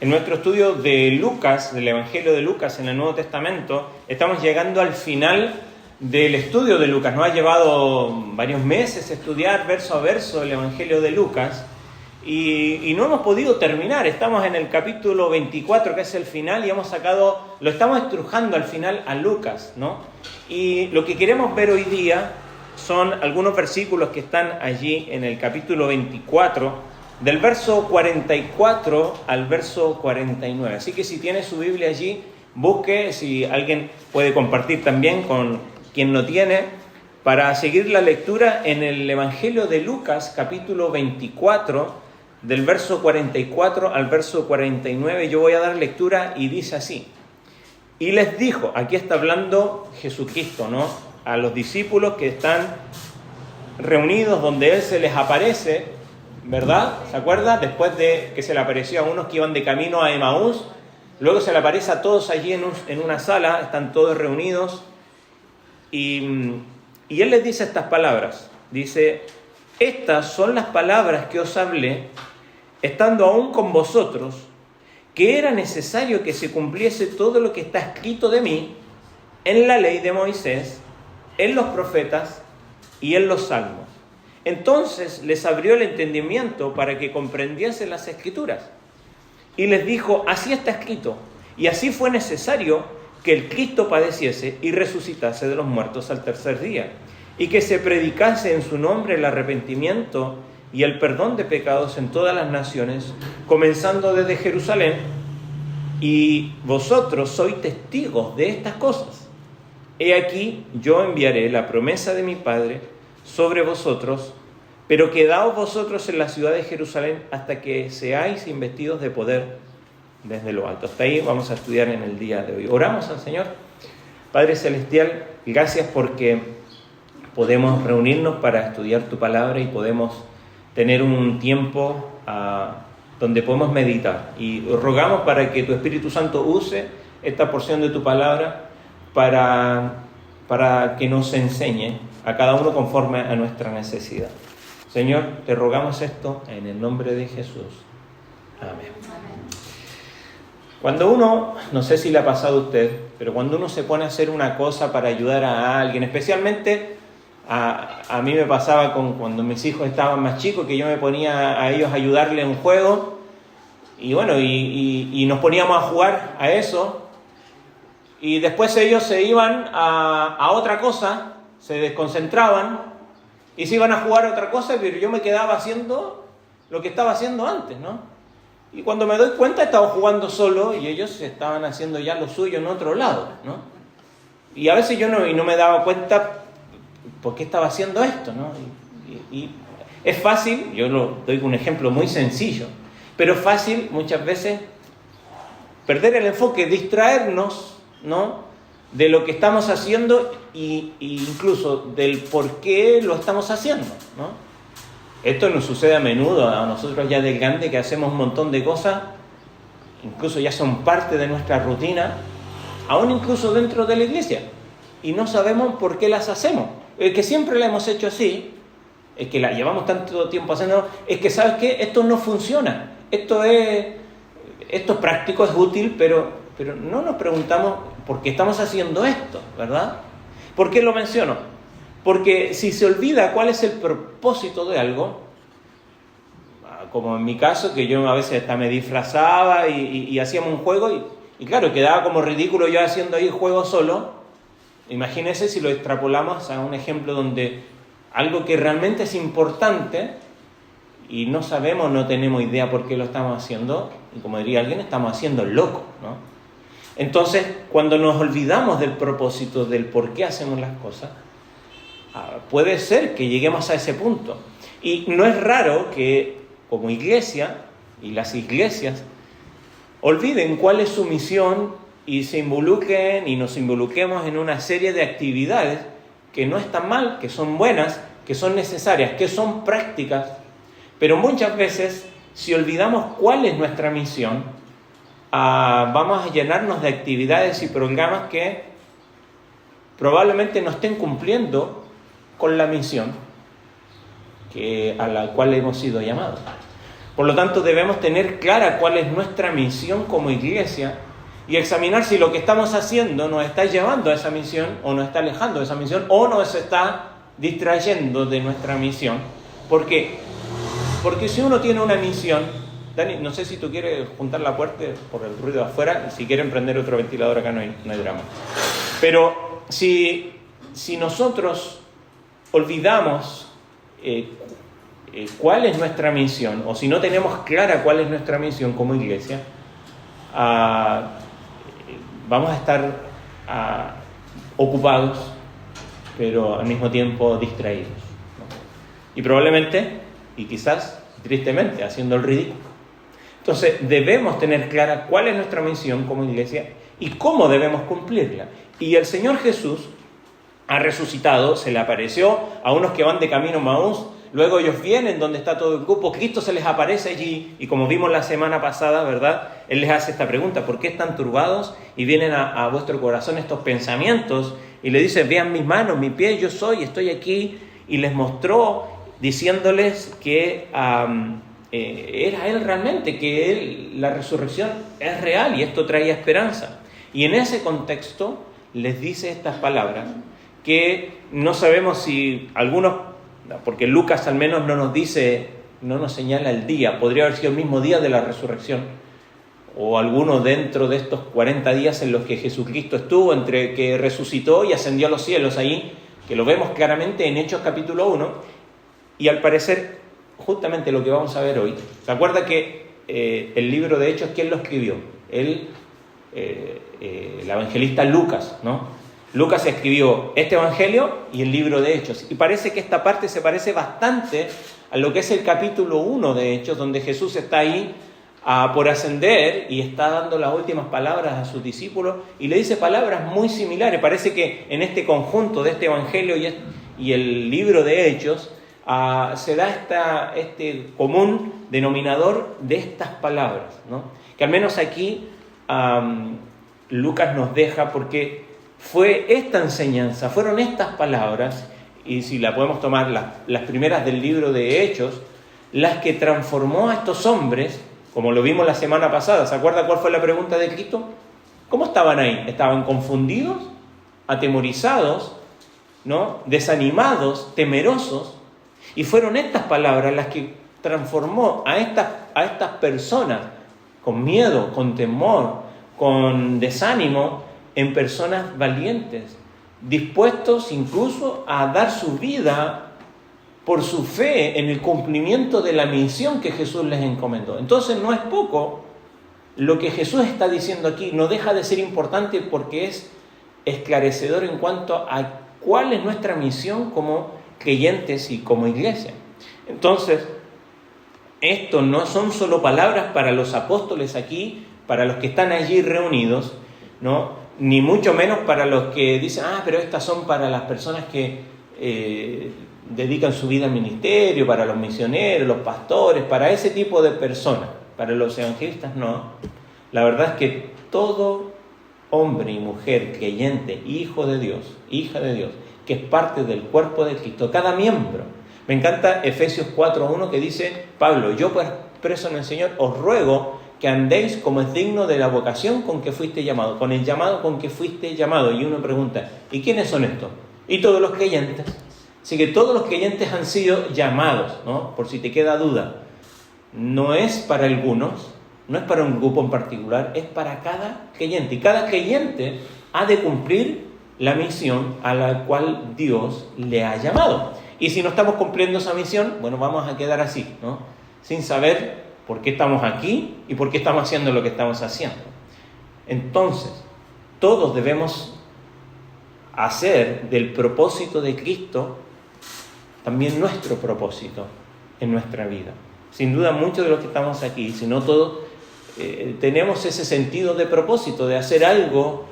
En nuestro estudio de Lucas, del Evangelio de Lucas en el Nuevo Testamento, estamos llegando al final del estudio de Lucas. Nos ha llevado varios meses estudiar verso a verso el Evangelio de Lucas y no hemos podido terminar. Estamos en el capítulo 24, que es el final, y lo estamos estrujando al final a Lucas, ¿no? Y lo que queremos ver hoy día son algunos versículos que están allí en el capítulo 24, del verso 44 al verso 49. Así que si tiene su Biblia allí, busque, si alguien puede compartir también con quien no tiene, para seguir la lectura en el Evangelio de Lucas, capítulo 24, del verso 44 al verso 49. Yo voy a dar lectura y dice así: y les dijo, aquí está hablando Jesucristo, ¿no?, a los discípulos que están reunidos donde Él se les aparece, ¿verdad? ¿Se acuerda? Después de que se le apareció a unos que iban de camino a Emaús, luego se le aparece a todos allí en una sala, están todos reunidos, y Él les dice estas palabras. Dice: estas son las palabras que os hablé, estando aún con vosotros, que era necesario que se cumpliese todo lo que está escrito de mí en la ley de Moisés, en los profetas y en los salmos. Entonces les abrió el entendimiento para que comprendiesen las Escrituras. Y les dijo: así está escrito, y así fue necesario que el Cristo padeciese y resucitase de los muertos al tercer día, y que se predicase en su nombre el arrepentimiento y el perdón de pecados en todas las naciones, comenzando desde Jerusalén. Y vosotros sois testigos de estas cosas. He aquí, yo enviaré la promesa de mi Padre sobre vosotros, pero quedaos vosotros en la ciudad de Jerusalén hasta que seáis investidos de poder desde lo alto. Hasta ahí vamos a estudiar en el día de hoy. Oramos al Señor. Padre Celestial, gracias porque podemos reunirnos para estudiar tu palabra y podemos tener un tiempo donde podemos meditar. Y rogamos para que tu Espíritu Santo use esta porción de tu palabra para que nos enseñe a cada uno conforme a nuestra necesidad. Señor, te rogamos esto en el nombre de Jesús. Amén. Cuando uno, no sé si le ha pasado a usted, pero cuando uno se pone a hacer una cosa para ayudar a alguien, especialmente a mí me pasaba cuando mis hijos estaban más chicos, que yo me ponía a ellos a ayudarle en un juego, y bueno, y nos poníamos a jugar a eso, y después ellos se iban a otra cosa, se desconcentraban y se iban a jugar a otra cosa, pero yo me quedaba haciendo lo que estaba haciendo antes, ¿no? Y cuando me doy cuenta estaba jugando solo y ellos estaban haciendo ya lo suyo en otro lado, ¿no? Y a veces yo no me daba cuenta por qué estaba haciendo esto, ¿no? Y es fácil, yo lo doy un ejemplo muy sencillo, pero es fácil muchas veces perder el enfoque, distraernos, ¿no?, de lo que estamos haciendo y incluso del por qué lo estamos haciendo, ¿no? Esto nos sucede a menudo a nosotros ya de grande, que hacemos un montón de cosas, incluso ya son parte de nuestra rutina, aún incluso dentro de la iglesia, y no sabemos por qué las hacemos. Es que siempre la hemos hecho así, es que la llevamos tanto tiempo haciendo, es que ¿sabes qué? Esto no funciona, esto es práctico, es útil, pero no nos preguntamos por qué estamos haciendo esto, ¿verdad? ¿Por qué lo menciono? Porque si se olvida cuál es el propósito de algo, como en mi caso, que yo a veces hasta me disfrazaba y hacíamos un juego, y claro, quedaba como ridículo yo haciendo ahí el juego solo. Imagínense si lo extrapolamos a un ejemplo donde algo que realmente es importante y no sabemos, no tenemos idea por qué lo estamos haciendo, y como diría alguien, estamos haciendo el loco, ¿no? Entonces, cuando nos olvidamos del propósito, del por qué hacemos las cosas, puede ser que lleguemos a ese punto. Y no es raro que como iglesia, y las iglesias, olviden cuál es su misión y se involucren y nos involucremos en una serie de actividades que no están mal, que son buenas, que son necesarias, que son prácticas, pero muchas veces, si olvidamos cuál es nuestra misión, vamos a llenarnos de actividades y programas que probablemente no estén cumpliendo con la misión a la cual hemos sido llamados. Por lo tanto, debemos tener clara cuál es nuestra misión como iglesia y examinar si lo que estamos haciendo nos está llevando a esa misión o nos está alejando de esa misión o nos está distrayendo de nuestra misión. ¿Por qué? Porque si uno tiene una misión, Dani, no sé si tú quieres juntar la puerta por el ruido de afuera, si quieren prender otro ventilador acá no hay drama. Pero si nosotros olvidamos cuál es nuestra misión, o si no tenemos clara cuál es nuestra misión como iglesia, vamos a estar ocupados, pero al mismo tiempo distraídos, ¿no? Y probablemente, y quizás tristemente, haciendo el ridículo. Entonces debemos tener clara cuál es nuestra misión como iglesia y cómo debemos cumplirla. Y el Señor Jesús ha resucitado, se le apareció a unos que van de camino a Maús, luego ellos vienen donde está todo el grupo, Cristo se les aparece allí y como vimos la semana pasada, ¿verdad? Él les hace esta pregunta: ¿por qué están turbados y vienen a vuestro corazón estos pensamientos? Y le dice: vean mis manos, mi pie, yo estoy aquí, y les mostró diciéndoles que era Él realmente, que la resurrección es real y esto traía esperanza. Y en ese contexto les dice estas palabras que no sabemos si algunos, porque Lucas al menos no nos dice, no nos señala el día, podría haber sido el mismo día de la resurrección, o alguno dentro de estos 40 días en los que Jesucristo estuvo, entre que resucitó y ascendió a los cielos, ahí, que lo vemos claramente en Hechos capítulo 1, y al parecer, justamente lo que vamos a ver hoy, ¿se acuerda que el libro de Hechos, quién lo escribió? El evangelista Lucas, ¿no? Lucas escribió este evangelio y el libro de Hechos, y parece que esta parte se parece bastante a lo que es el capítulo 1 de Hechos, donde Jesús está ahí por ascender y está dando las últimas palabras a sus discípulos y le dice palabras muy similares. Parece que en este conjunto de este evangelio y el libro de Hechos se da este común denominador de estas palabras, ¿no? Que al menos aquí Lucas nos deja, porque fue esta enseñanza, fueron estas palabras, y si la podemos tomar las primeras del libro de Hechos, las que transformó a estos hombres, como lo vimos la semana pasada. ¿Se acuerda cuál fue la pregunta de Cristo? ¿Cómo estaban ahí? ¿Estaban confundidos, atemorizados, ¿no? Desanimados, temerosos? Y fueron estas palabras las que transformó a estas personas con miedo, con temor, con desánimo, en personas valientes, dispuestos incluso a dar su vida por su fe en el cumplimiento de la misión que Jesús les encomendó. Entonces no es poco lo que Jesús está diciendo aquí, no deja de ser importante porque es esclarecedor en cuanto a cuál es nuestra misión como creyentes y como iglesia. Entonces, esto no son solo palabras para los apóstoles aquí, para los que están allí reunidos, ¿no? Ni mucho menos para los que dicen, pero estas son para las personas que dedican su vida al ministerio, para los misioneros, los pastores, para ese tipo de personas. Para los evangelistas no. La verdad es que todo hombre y mujer creyente, hijo de Dios, hija de Dios, que es parte del cuerpo de Cristo, cada miembro. Me encanta Efesios 4:1 que dice Pablo: yo pues preso en el Señor os ruego que andéis como es digno de la vocación con que fuiste llamado, con el llamado con que fuiste llamado. Y uno pregunta, ¿y quiénes son estos? Y todos los creyentes. Así que todos los creyentes han sido llamados, ¿no? Por si te queda duda. No es para algunos, no es para un grupo en particular, es para cada creyente. Y cada creyente ha de cumplir la misión a la cual Dios le ha llamado. Y si no estamos cumpliendo esa misión, bueno, vamos a quedar así, ¿no? Sin saber por qué estamos aquí y por qué estamos haciendo lo que estamos haciendo. Entonces, todos debemos hacer del propósito de Cristo también nuestro propósito en nuestra vida. Sin duda, muchos de los que estamos aquí, si no todos, tenemos ese sentido de propósito, de hacer algo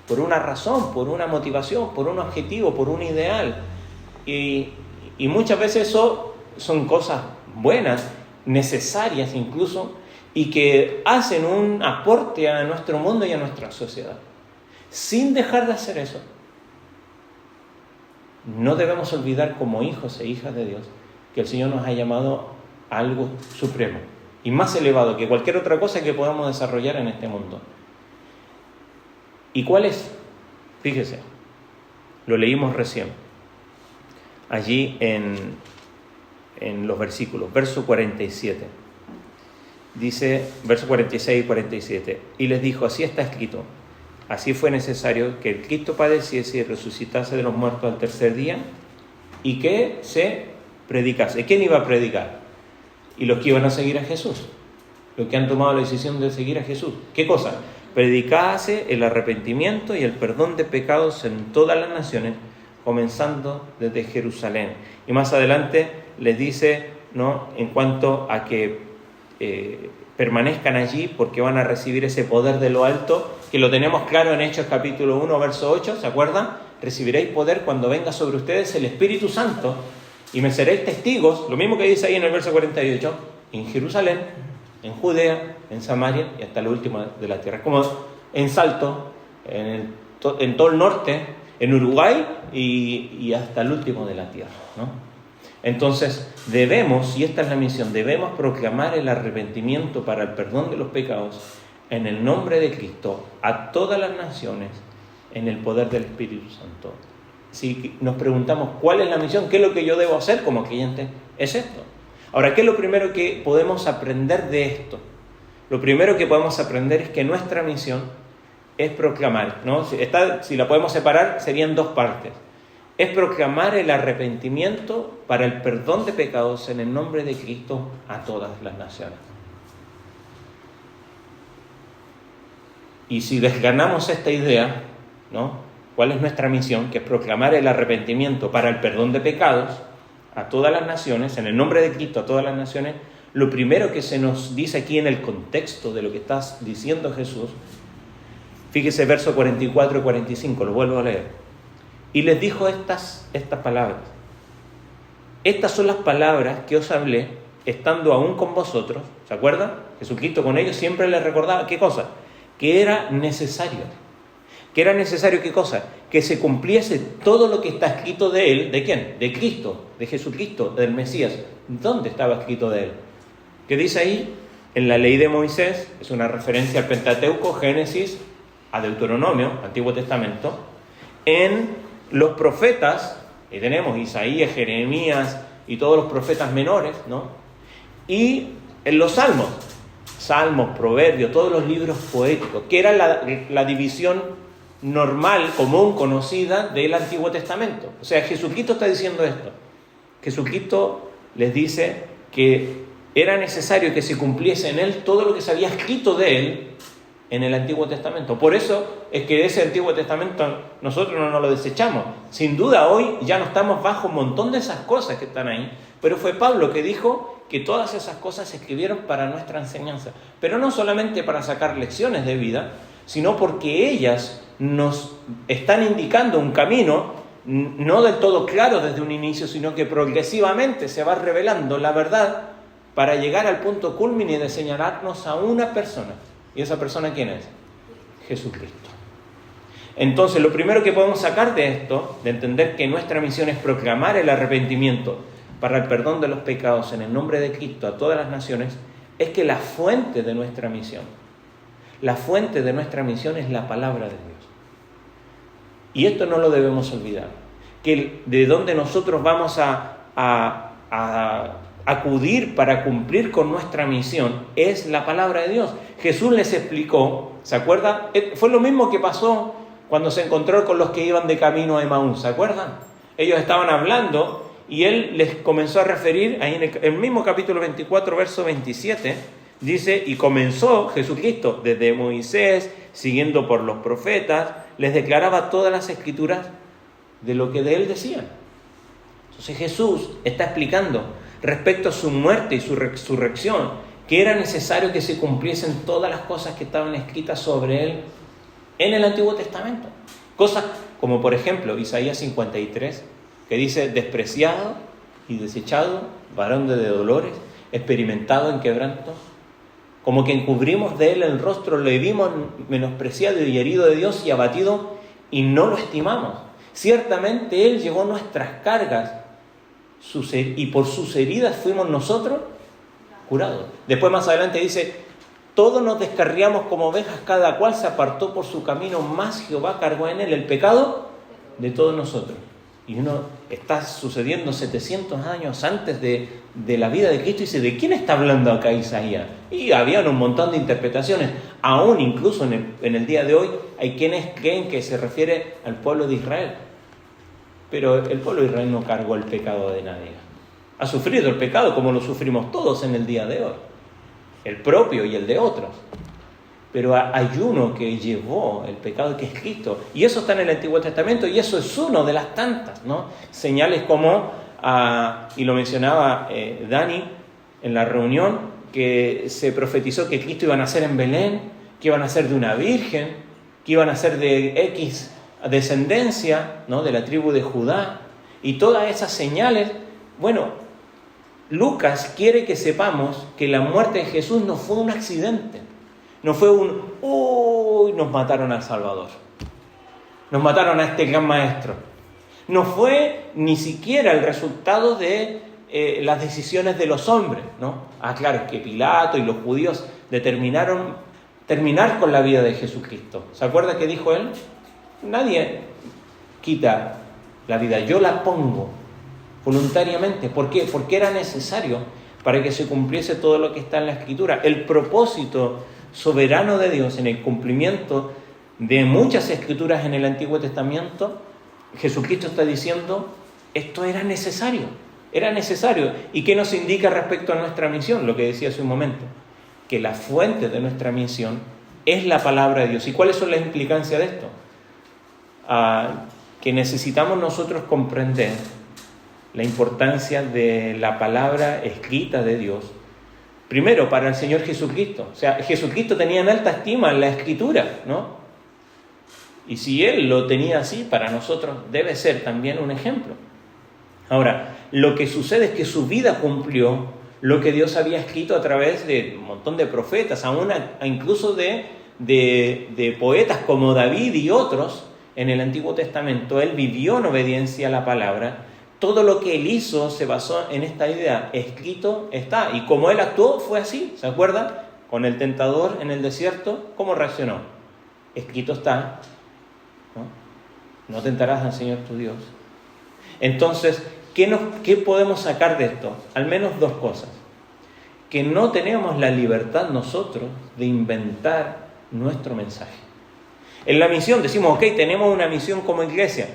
por una razón, por una motivación, por un objetivo, por un ideal. Y muchas veces eso son cosas buenas, necesarias incluso, y que hacen un aporte a nuestro mundo y a nuestra sociedad. Sin dejar de hacer eso, no debemos olvidar como hijos e hijas de Dios que el Señor nos ha llamado a algo supremo, y más elevado que cualquier otra cosa que podamos desarrollar en este mundo. ¿Y cuál es? Fíjese, lo leímos recién, allí en los versículos, verso 47. Dice, verso 46 y 47, y les dijo, así está escrito, así fue necesario que el Cristo padeciese y resucitase de los muertos al tercer día, y que se predicase. ¿Quién iba a predicar? Y los que iban a seguir a Jesús, los que han tomado la decisión de seguir a Jesús. ¿Qué cosa? Predicase el arrepentimiento y el perdón de pecados en todas las naciones, comenzando desde Jerusalén. Y más adelante les dice, ¿no?, en cuanto a que permanezcan allí porque van a recibir ese poder de lo alto, que lo tenemos claro en Hechos capítulo 1, verso 8, ¿se acuerdan? Recibiréis poder cuando venga sobre ustedes el Espíritu Santo y me seréis testigos, lo mismo que dice ahí en el verso 48, en Jerusalén, en Judea, en Samaria y hasta lo último de la tierra. Como en Salto, en todo el norte, en Uruguay y hasta el último de la tierra, ¿no? Entonces debemos, y esta es la misión, debemos proclamar el arrepentimiento para el perdón de los pecados en el nombre de Cristo a todas las naciones en el poder del Espíritu Santo. Si nos preguntamos cuál es la misión, qué es lo que yo debo hacer como creyente, es esto. Ahora, ¿qué es lo primero que podemos aprender de esto? Lo primero que podemos aprender es que nuestra misión es proclamar, ¿no? Si la podemos separar, serían dos partes. Es proclamar el arrepentimiento para el perdón de pecados en el nombre de Cristo a todas las naciones. Y si desgranamos esta idea, ¿no?, ¿cuál es nuestra misión? Que es proclamar el arrepentimiento para el perdón de pecados a todas las naciones, en el nombre de Cristo a todas las naciones. Lo primero que se nos dice aquí en el contexto de lo que está diciendo Jesús, fíjese verso 44 y 45, lo vuelvo a leer. Y les dijo estas palabras. Estas son las palabras que os hablé estando aún con vosotros. ¿Se acuerdan? Jesucristo con ellos siempre les recordaba, ¿qué cosa? Que era necesario. ¿Que era necesario qué cosa? Que se cumpliese todo lo que está escrito de él. ¿De quién? De Cristo, de Jesucristo, del Mesías. ¿Dónde estaba escrito de él? ¿Qué dice ahí? En la ley de Moisés, es una referencia al Pentateuco, Génesis, a Deuteronomio, Antiguo Testamento. En los profetas, y tenemos Isaías, Jeremías y todos los profetas menores, ¿no? Y en los salmos, proverbios, todos los libros poéticos, que era la división normal, común, conocida del Antiguo Testamento. O sea, Jesucristo está diciendo esto. Jesucristo les dice que era necesario que se cumpliese en él todo lo que se había escrito de él en el Antiguo Testamento. Por eso es que ese Antiguo Testamento nosotros no nos lo desechamos. Sin duda hoy ya no estamos bajo un montón de esas cosas que están ahí, pero fue Pablo que dijo que todas esas cosas se escribieron para nuestra enseñanza. Pero no solamente para sacar lecciones de vida, sino porque ellas nos están indicando un camino no del todo claro desde un inicio, sino que progresivamente se va revelando la verdad para llegar al punto culmine de señalarnos a una persona. ¿Y esa persona quién es? Jesucristo. Entonces, lo primero que podemos sacar de esto, de entender que nuestra misión es proclamar el arrepentimiento para el perdón de los pecados en el nombre de Cristo a todas las naciones, es que la fuente de nuestra misión es la palabra de Dios. Y esto no lo debemos olvidar, que de donde nosotros vamos a acudir para cumplir con nuestra misión es la palabra de Dios. Jesús les explicó, ¿se acuerdan? Fue lo mismo que pasó cuando se encontró con los que iban de camino a Emaús, ¿se acuerdan? Ellos estaban hablando y él les comenzó a referir, ahí en el mismo capítulo 24, verso 27, dice, y comenzó Jesucristo desde Moisés, siguiendo por los profetas, les declaraba todas las escrituras de lo que de él decían. Entonces Jesús está explicando respecto a su muerte y su resurrección, que era necesario que se cumpliesen todas las cosas que estaban escritas sobre él en el Antiguo Testamento. Cosas como, por ejemplo, Isaías 53, que dice, despreciado y desechado, varón de dolores, experimentado en quebranto, como que encubrimos de él el rostro, le vimos menospreciado y herido de Dios y abatido, y no lo estimamos. Ciertamente él llevó nuestras cargas, y por sus heridas fuimos nosotros curados. Después más adelante dice, todos nos descarriamos como ovejas, cada cual se apartó por su camino, mas Jehová cargó en él el pecado de todos nosotros. Y uno está sucediendo 700 años antes de la vida de Cristo y dice, ¿de quién está hablando acá Isaías? Y había un montón de interpretaciones. Aún incluso en el día de hoy hay quienes creen que se refiere al pueblo de Israel. Pero el pueblo de Israel no cargó el pecado de nadie. Ha sufrido el pecado como lo sufrimos todos en el día de hoy. El propio y el de otros. Pero hay uno que llevó el pecado, que es Cristo. Y eso está en el Antiguo Testamento, y eso es uno de las tantas, ¿no? Señales como, y lo mencionaba Dani en la reunión, que se profetizó que Cristo iba a nacer en Belén, que iba a nacer de una virgen, que iba a nacer de X descendencia, ¿no? De la tribu de Judá. Y todas esas señales, bueno, Lucas quiere que sepamos que la muerte de Jesús no fue un accidente. No fue nos mataron al Salvador. Nos mataron a este gran maestro. No fue ni siquiera el resultado de las decisiones de los hombres, ¿no? Claro, es que Pilato y los judíos determinaron terminar con la vida de Jesucristo. ¿Se acuerda que dijo él? Nadie quita la vida, yo la pongo voluntariamente. ¿Por qué? Porque era necesario para que se cumpliese todo lo que está en la Escritura. El propósito soberano de Dios en el cumplimiento de muchas escrituras en el Antiguo Testamento, Jesucristo está diciendo, esto era necesario. ¿Y qué nos indica respecto a nuestra misión? Lo que decía hace un momento, que la fuente de nuestra misión es la palabra de Dios. ¿Y cuáles son las implicancias de esto? Que necesitamos nosotros comprender la importancia de la palabra escrita de Dios. Primero, para el Señor Jesucristo. O sea, Jesucristo tenía en alta estima la Escritura, ¿no? Y si Él lo tenía así, para nosotros debe ser también un ejemplo. Ahora, lo que sucede es que su vida cumplió lo que Dios había escrito a través de un montón de profetas, incluso de poetas como David y otros en el Antiguo Testamento. Él vivió en obediencia a la palabra. Todo lo que él hizo se basó en esta idea, escrito está. Y como él actuó, fue así. ¿Se acuerdan? Con el tentador en el desierto, ¿cómo reaccionó? Escrito está. No tentarás al Señor tu Dios. Entonces, ¿qué podemos sacar de esto? Al menos dos cosas. Que no tenemos la libertad nosotros de inventar nuestro mensaje. En la misión decimos, ok, tenemos una misión como iglesia.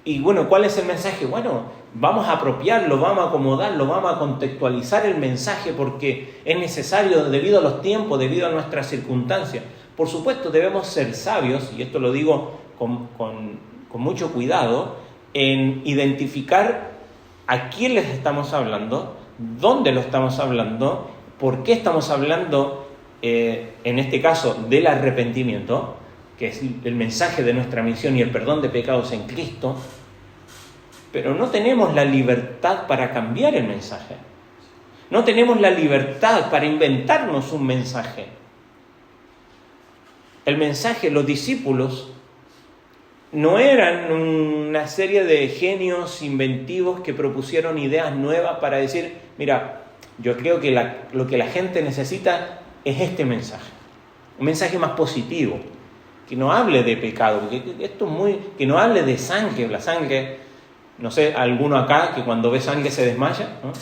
Y bueno, ¿cuál es el mensaje? Bueno, vamos a apropiarlo, vamos a acomodarlo, vamos a contextualizar el mensaje porque es necesario debido a los tiempos, debido a nuestras circunstancias. Por supuesto, debemos ser sabios, y esto lo digo con mucho cuidado, en identificar a quién les estamos hablando, dónde lo estamos hablando, por qué estamos hablando, en este caso, del arrepentimiento, que es el mensaje de nuestra misión y el perdón de pecados en Cristo, pero no tenemos la libertad para cambiar el mensaje. No tenemos la libertad para inventarnos un mensaje. El mensaje, los discípulos, no eran una serie de genios inventivos que propusieron ideas nuevas para decir, mira, yo creo que lo que la gente necesita es este mensaje. Un mensaje más positivo. Que no hable de pecado, porque esto es que no hable de sangre, la sangre, no sé, alguno acá que cuando ve sangre se desmaya, ¿no?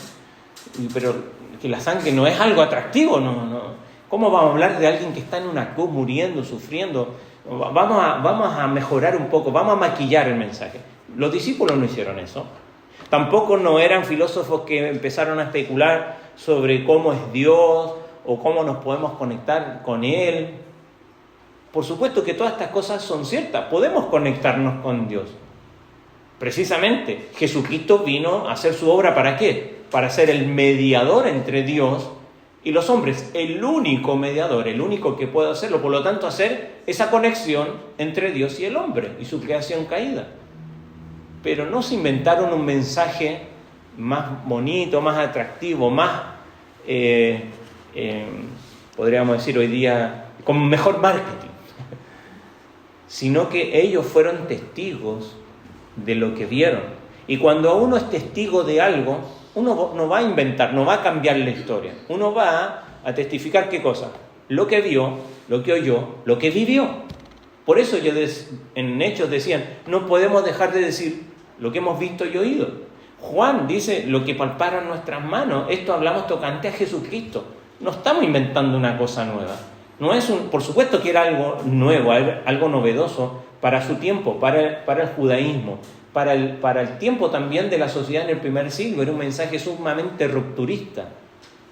Pero que la sangre no es algo atractivo, no. ¿Cómo vamos a hablar de alguien que está en una cruz muriendo, sufriendo? Vamos a mejorar un poco, vamos a maquillar el mensaje. Los discípulos no hicieron eso. Tampoco no eran filósofos que empezaron a especular sobre cómo es Dios o cómo nos podemos conectar con Él. Por supuesto que todas estas cosas son ciertas. Podemos conectarnos con Dios. Precisamente, Jesucristo vino a hacer su obra ¿para qué? Para ser el mediador entre Dios y los hombres. El único mediador, el único que puede hacerlo. Por lo tanto, hacer esa conexión entre Dios y el hombre y su creación caída. Pero no se inventaron un mensaje más bonito, más atractivo, más, podríamos decir hoy día, con mejor marketing. Sino que ellos fueron testigos de lo que vieron. Y cuando uno es testigo de algo, uno no va a inventar, no va a cambiar la historia. Uno va a testificar ¿qué cosa? Lo que vio, lo que oyó, lo que vivió. Por eso en Hechos decían, no podemos dejar de decir lo que hemos visto y oído. Juan dice, lo que palparon nuestras manos. Esto hablamos tocante a Jesucristo. No estamos inventando una cosa nueva. No es por supuesto que era algo nuevo, algo novedoso para su tiempo, para el judaísmo, para el tiempo también de la sociedad en el primer siglo. Era un mensaje sumamente rupturista.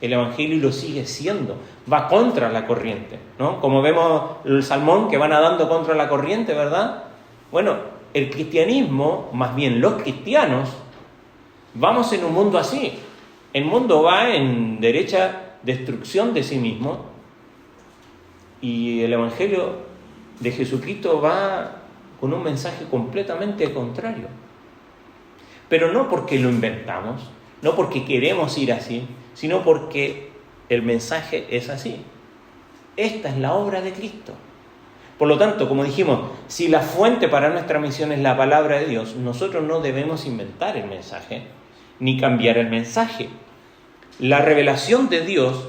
El Evangelio lo sigue siendo. Va contra la corriente, ¿no? Como vemos el salmón que va nadando contra la corriente, ¿verdad? Bueno, el cristianismo, más bien los cristianos, vamos en un mundo así. El mundo va en derecha destrucción de sí mismo y el Evangelio de Jesucristo va con un mensaje completamente contrario. Pero no porque lo inventamos, no porque queremos ir así, sino porque el mensaje es así. Esta es la obra de Cristo. Por lo tanto, como dijimos, si la fuente para nuestra misión es la palabra de Dios, nosotros no debemos inventar el mensaje, ni cambiar el mensaje. La revelación de Dios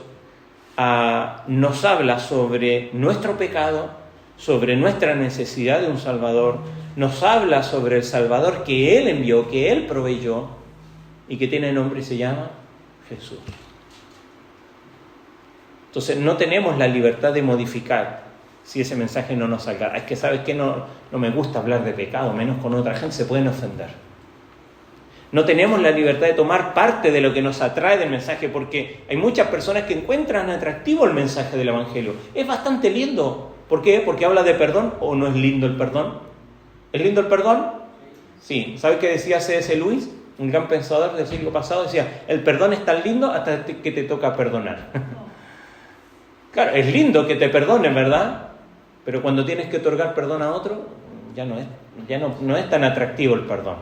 nos habla sobre nuestro pecado, sobre nuestra necesidad de un Salvador, nos habla sobre el Salvador que Él envió, que Él proveyó y que tiene nombre y se llama Jesús. Entonces no tenemos la libertad de modificar si ese mensaje no nos salga. Es que ¿sabes qué? No me gusta hablar de pecado, menos con otra gente, se pueden ofender. No tenemos la libertad de tomar parte de lo que nos atrae del mensaje, porque hay muchas personas que encuentran atractivo el mensaje del Evangelio. Es bastante lindo. ¿Por qué? Porque habla de perdón. ¿O no es lindo el perdón? ¿Es lindo el perdón? Sí. ¿Sabe qué decía C.S. Lewis? Un gran pensador del siglo pasado decía, el perdón es tan lindo hasta que te toca perdonar. Claro, es lindo que te perdonen, ¿verdad? Pero cuando tienes que otorgar perdón a otro, ya no es tan atractivo el perdón.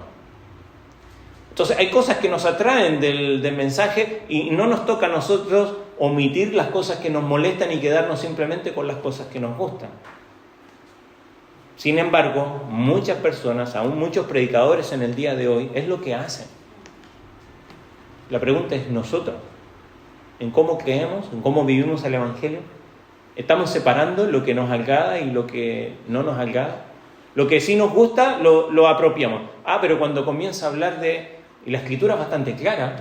Entonces hay cosas que nos atraen del mensaje y no nos toca a nosotros omitir las cosas que nos molestan y quedarnos simplemente con las cosas que nos gustan. Sin embargo, muchas personas, aún muchos predicadores en el día de hoy, es lo que hacen. La pregunta es nosotros, en cómo creemos, en cómo vivimos el Evangelio. ¿Estamos separando lo que nos agrada y lo que no nos agrada? Lo que sí nos gusta lo apropiamos. Pero cuando comienza a hablar y la Escritura es bastante clara,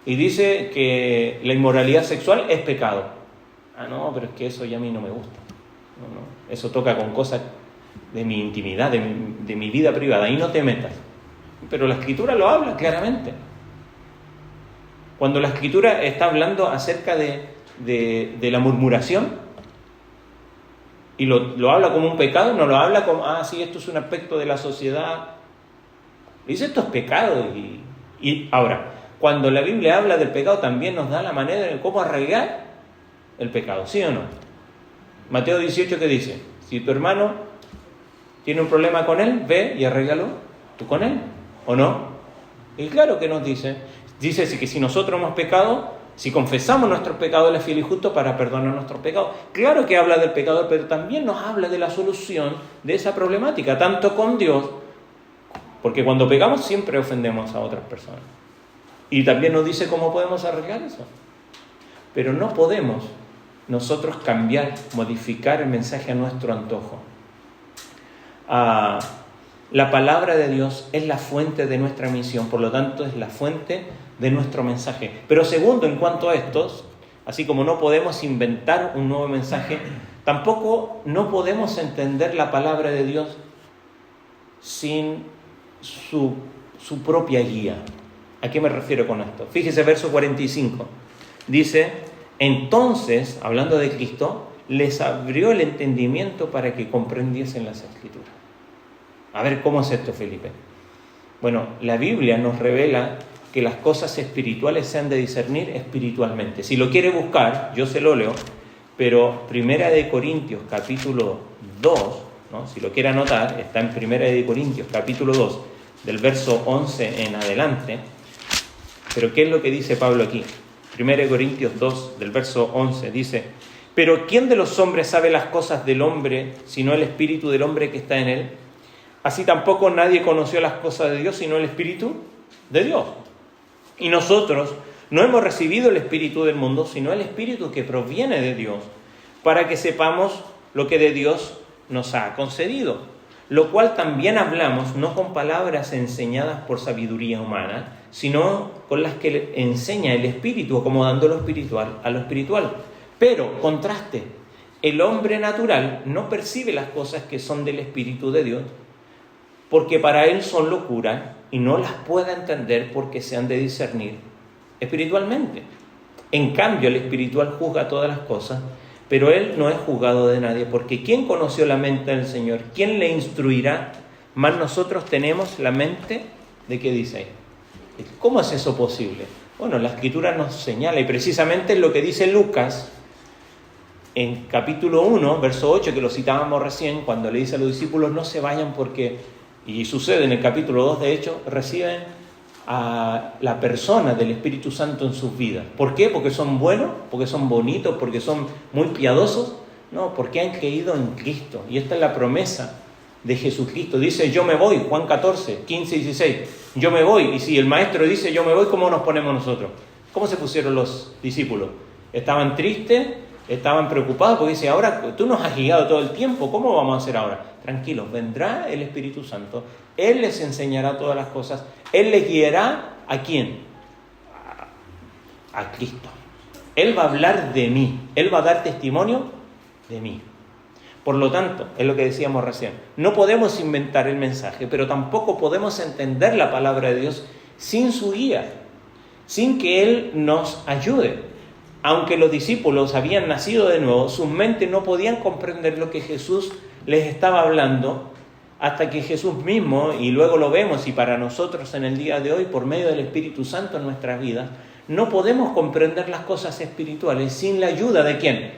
y dice que la inmoralidad sexual es pecado. No, pero es que eso ya a mí no me gusta. No. Eso toca con cosas de mi intimidad, de mi vida privada, ahí no te metas. Pero la Escritura lo habla claramente. Cuando la Escritura está hablando acerca de la murmuración, y lo habla como un pecado, no lo habla como, sí, esto es un aspecto de la sociedad. Dice, esto es pecado. Y ahora, cuando la Biblia habla del pecado, también nos da la manera de cómo arraigar el pecado, ¿sí o no? Mateo 18, ¿qué dice? Si tu hermano tiene un problema con él, ve y arréglalo tú con él, ¿o no? Y claro que nos dice que si nosotros hemos pecado, si confesamos nuestros pecados, Él es fiel y justo para perdonar nuestros pecados. Claro que habla del pecado, pero también nos habla de la solución de esa problemática, tanto con Dios, porque cuando pecamos siempre ofendemos a otras personas. Y también nos dice cómo podemos arreglar eso. Pero no podemos nosotros cambiar, modificar el mensaje a nuestro antojo. La palabra de Dios es la fuente de nuestra misión, por lo tanto es la fuente de nuestro mensaje. Pero segundo, en cuanto a estos, así como no podemos inventar un nuevo mensaje, tampoco no podemos entender la palabra de Dios sin su propia guía. ¿A qué me refiero con esto? Fíjese, verso 45. Dice, entonces, hablando de Cristo, les abrió el entendimiento para que comprendiesen las Escrituras. A ver, ¿cómo es esto, Felipe? Bueno, la Biblia nos revela que las cosas espirituales se han de discernir espiritualmente. Si lo quiere buscar, yo se lo leo, pero 1 Corintios capítulo 2, ¿no? Si lo quiere anotar, está en 1 Corintios capítulo 2, del verso 11 en adelante. Pero ¿qué es lo que dice Pablo aquí? 1 Corintios 2, del verso 11, dice, pero ¿quién de los hombres sabe las cosas del hombre, sino el espíritu del hombre que está en él? Así tampoco nadie conoció las cosas de Dios, sino el espíritu de Dios. Y nosotros no hemos recibido el espíritu del mundo, sino el espíritu que proviene de Dios, para que sepamos lo que de Dios nos ha concedido, lo cual también hablamos no con palabras enseñadas por sabiduría humana, sino con las que enseña el espíritu, acomodando lo espiritual a lo espiritual. Pero, contraste, el hombre natural no percibe las cosas que son del espíritu de Dios, porque para él son locura y no las puede entender porque se han de discernir espiritualmente. En cambio, el espiritual juzga todas las cosas, pero él no es juzgado de nadie, porque ¿quién conoció la mente del Señor? ¿Quién le instruirá? Más nosotros tenemos la mente de qué dice ahí. ¿Cómo es eso posible? Bueno, la Escritura nos señala, y precisamente es lo que dice Lucas en capítulo 1, verso 8, que lo citábamos recién, cuando le dice a los discípulos, no se vayan porque, y sucede en el capítulo 2, de hecho, reciben a la persona del Espíritu Santo en sus vidas. ¿Por qué? ¿Porque son buenos? ¿Porque son bonitos? ¿Porque son muy piadosos? No, porque han creído en Cristo. Y esta es la promesa de Jesucristo. Dice, yo me voy, Juan 14, 15 y 16. Yo me voy. Y si el maestro dice, yo me voy, ¿cómo nos ponemos nosotros? ¿Cómo se pusieron los discípulos? ¿Estaban tristes? ¿Estaban preocupados? Porque dice, ahora tú nos has guiado todo el tiempo, ¿cómo vamos a hacer ahora? Tranquilos, vendrá el Espíritu Santo. Él les enseñará todas las cosas. Él les guiará, ¿a quién? A Cristo. Él va a hablar de mí. Él va a dar testimonio de mí. Por lo tanto, es lo que decíamos recién, no podemos inventar el mensaje, pero tampoco podemos entender la palabra de Dios sin su guía, sin que Él nos ayude. Aunque los discípulos habían nacido de nuevo, sus mentes no podían comprender lo que Jesús les estaba hablando, hasta que Jesús mismo, y luego lo vemos, y para nosotros en el día de hoy, por medio del Espíritu Santo en nuestras vidas, no podemos comprender las cosas espirituales sin la ayuda ¿de quién?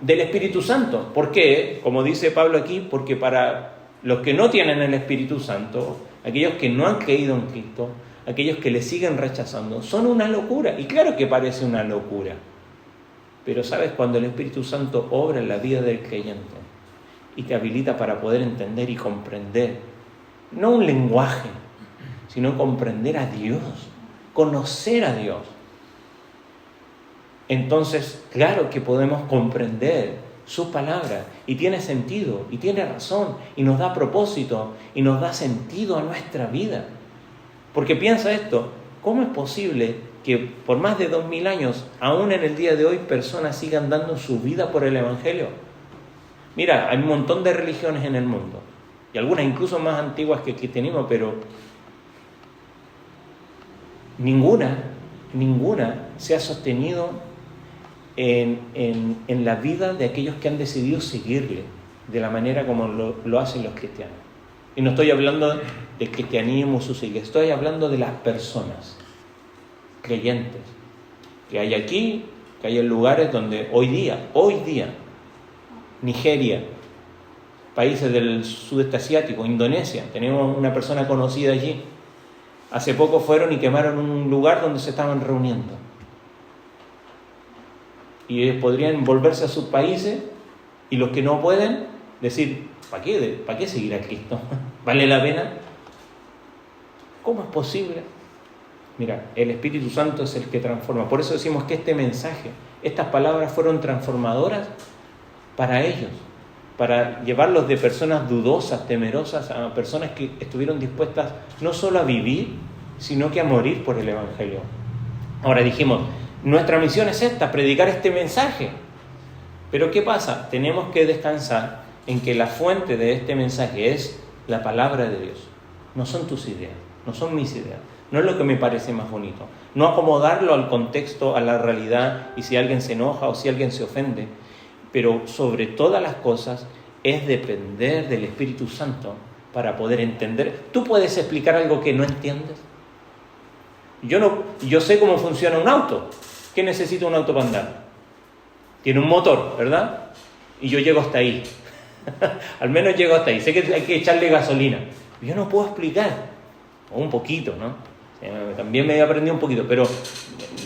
Del Espíritu Santo. ¿Por qué? Como dice Pablo aquí, porque para los que no tienen el Espíritu Santo, aquellos que no han creído en Cristo, aquellos que le siguen rechazando, son una locura. Y claro que parece una locura. Pero ¿sabes? Cuando el Espíritu Santo obra en la vida del creyente y te habilita para poder entender y comprender, no un lenguaje, sino comprender a Dios, conocer a Dios, entonces, claro que podemos comprender su palabra y tiene sentido y tiene razón y nos da propósito y nos da sentido a nuestra vida. Porque piensa esto, ¿cómo es posible que por más de 2000 años, aún en el día de hoy, personas sigan dando su vida por el Evangelio? Mira, hay un montón de religiones en el mundo y algunas incluso más antiguas que el cristianismo, pero ninguna se ha sostenido en la vida de aquellos que han decidido seguirle de la manera como lo hacen los cristianos. Y no estoy hablando del cristianismo, sus iglesias, estoy hablando de las personas creyentes que hay aquí, que hay en lugares donde hoy día, Nigeria, países del sudeste asiático, Indonesia, tenemos una persona conocida allí. Hace poco fueron y quemaron un lugar donde se estaban reuniendo. Y podrían volverse a sus países y los que no pueden decir, ¿para qué seguir a Cristo? ¿Vale la pena? ¿Cómo es posible? Mira, el Espíritu Santo es el que transforma. Por eso decimos que este mensaje, estas palabras fueron transformadoras para ellos, para llevarlos de personas dudosas, temerosas, a personas que estuvieron dispuestas no solo a vivir, sino que a morir por el Evangelio. Ahora dijimos, nuestra misión es esta, predicar este mensaje. Pero ¿qué pasa? Tenemos que descansar en que la fuente de este mensaje es la palabra de Dios. No son tus ideas, no son mis ideas, no es lo que me parece más bonito. No acomodarlo al contexto, a la realidad, y si alguien se enoja o si alguien se ofende. Pero sobre todas las cosas es depender del Espíritu Santo para poder entender. ¿Tú puedes explicar algo que no entiendes? Yo sé cómo funciona un auto. ¿Qué necesita un auto para andar? Tiene un motor, ¿verdad? Y yo llego hasta ahí. Al menos llego hasta ahí. Sé que hay que echarle gasolina. Yo no puedo explicar. O un poquito, ¿no? También me he aprendido un poquito, pero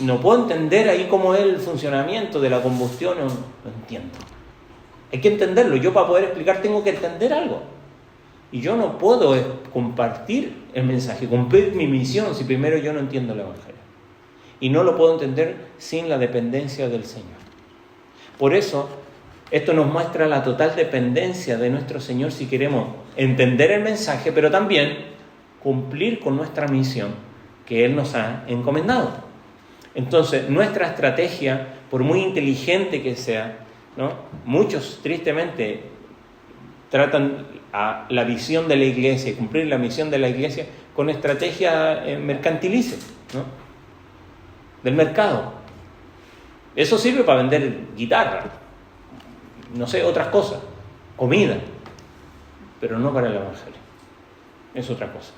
no puedo entender ahí cómo es el funcionamiento de la combustión. No entiendo. Hay que entenderlo. Yo para poder explicar tengo que entender algo. Y yo no puedo compartir el mensaje, cumplir mi misión si primero yo no entiendo el Evangelio. y no lo puedo entender sin la dependencia del Señor. Por eso, esto nos muestra la total dependencia de nuestro Señor si queremos entender el mensaje, pero también cumplir con nuestra misión que Él nos ha encomendado. Entonces, nuestra estrategia, por muy inteligente que sea, ¿no? Muchos, tristemente, tratan a la visión de la iglesia, cumplir la misión de la iglesia con estrategia mercantilices, ¿no? Del mercado. Eso sirve para vender guitarra, no sé, otras cosas, comida, pero no para el Evangelio. Es otra cosa.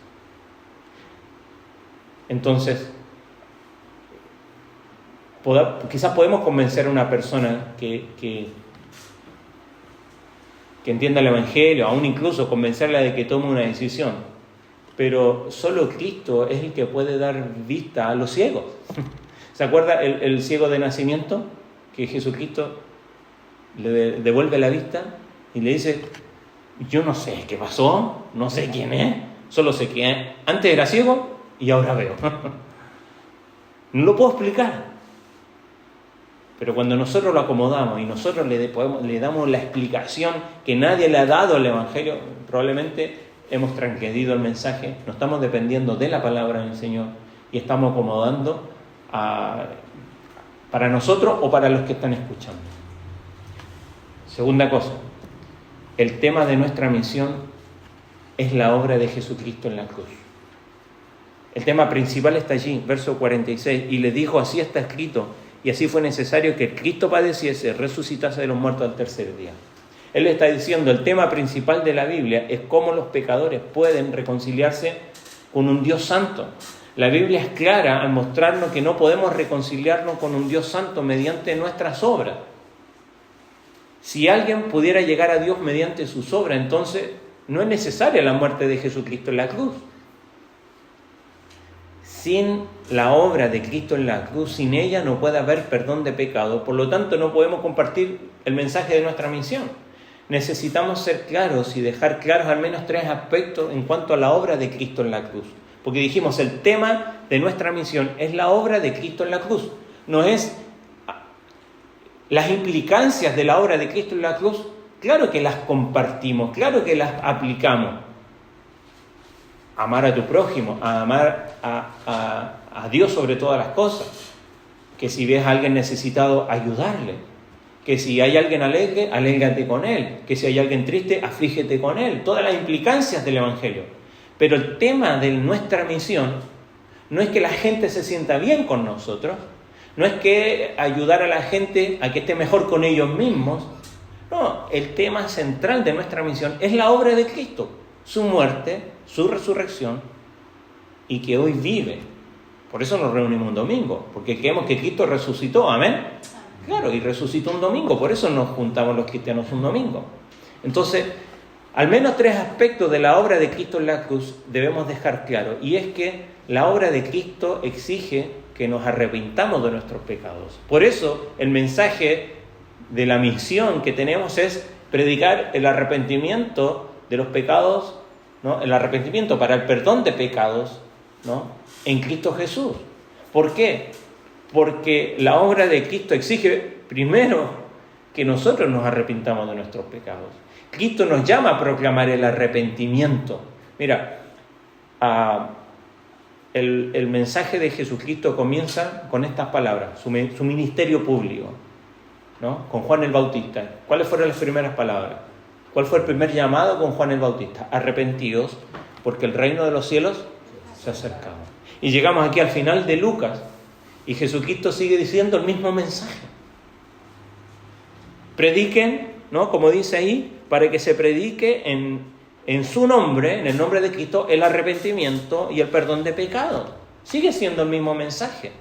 Entonces, quizás podemos convencer a una persona que entienda el Evangelio, aún incluso convencerla de que tome una decisión, pero solo Cristo es el que puede dar vista a los ciegos. ¿Se acuerda el ciego de nacimiento? Que Jesucristo le devuelve la vista y le dice: yo no sé qué pasó, no sé quién es, solo sé que antes era ciego y ahora veo. No lo puedo explicar. Pero cuando nosotros lo acomodamos y nosotros le damos la explicación que nadie le ha dado al Evangelio, probablemente hemos transgredido el mensaje, no estamos dependiendo de la palabra del Señor y estamos acomodando para nosotros o para los que están escuchando. Segunda cosa, el tema de nuestra misión es la obra de Jesucristo en la cruz. El tema principal está allí, verso 46, y le dijo: así está escrito, y así fue necesario que Cristo padeciese, resucitase de los muertos al tercer día. Él está diciendo, el tema principal de la Biblia es cómo los pecadores pueden reconciliarse con un Dios santo. La Biblia es clara al mostrarnos que no podemos reconciliarnos con un Dios santo mediante nuestras obras. Si alguien pudiera llegar a Dios mediante sus obras, entonces no es necesaria la muerte de Jesucristo en la cruz. Sin la obra de Cristo en la cruz, sin ella no puede haber perdón de pecado. Por lo tanto, no podemos compartir el mensaje de nuestra misión. Necesitamos ser claros y dejar claros al menos 3 aspectos en cuanto a la obra de Cristo en la cruz. Porque dijimos, el tema de nuestra misión es la obra de Cristo en la cruz. No es las implicancias de la obra de Cristo en la cruz. Claro que las compartimos, claro que las aplicamos. Amar a tu prójimo, a amar a Dios sobre todas las cosas. Que si ves a alguien necesitado, ayudarle. Que si hay alguien alegre, alégrate con él. Que si hay alguien triste, aflígete con él. Todas las implicancias del Evangelio. Pero el tema de nuestra misión no es que la gente se sienta bien con nosotros, no es que ayudar a la gente a que esté mejor con ellos mismos. No, el tema central de nuestra misión es la obra de Cristo, su muerte, su resurrección y que hoy vive. Por eso nos reunimos un domingo, porque creemos que Cristo resucitó, amén. Claro, y resucitó un domingo, por eso nos juntamos los cristianos un domingo. Entonces, al menos 3 aspectos de la obra de Cristo en la cruz debemos dejar claro, y es que la obra de Cristo exige que nos arrepintamos de nuestros pecados. Por eso el mensaje de la misión que tenemos es predicar el arrepentimiento de los pecados, ¿no? El arrepentimiento para el perdón de pecados, ¿no? En Cristo Jesús. ¿Por qué? Porque la obra de Cristo exige primero que nosotros nos arrepintamos de nuestros pecados. Cristo nos llama a proclamar el arrepentimiento. Mira, el mensaje de Jesucristo comienza con estas palabras, su ministerio público, ¿no? Con Juan el Bautista. ¿Cuáles fueron las primeras palabras? ¿Cuál fue el primer llamado con Juan el Bautista? Arrepentíos, porque el reino de los cielos se ha acercado. Y llegamos aquí al final de Lucas, y Jesucristo sigue diciendo el mismo mensaje. Prediquen, ¿no? Como dice ahí, para que se predique en su nombre, en el nombre de Cristo, el arrepentimiento y el perdón de pecados. Sigue siendo el mismo mensaje.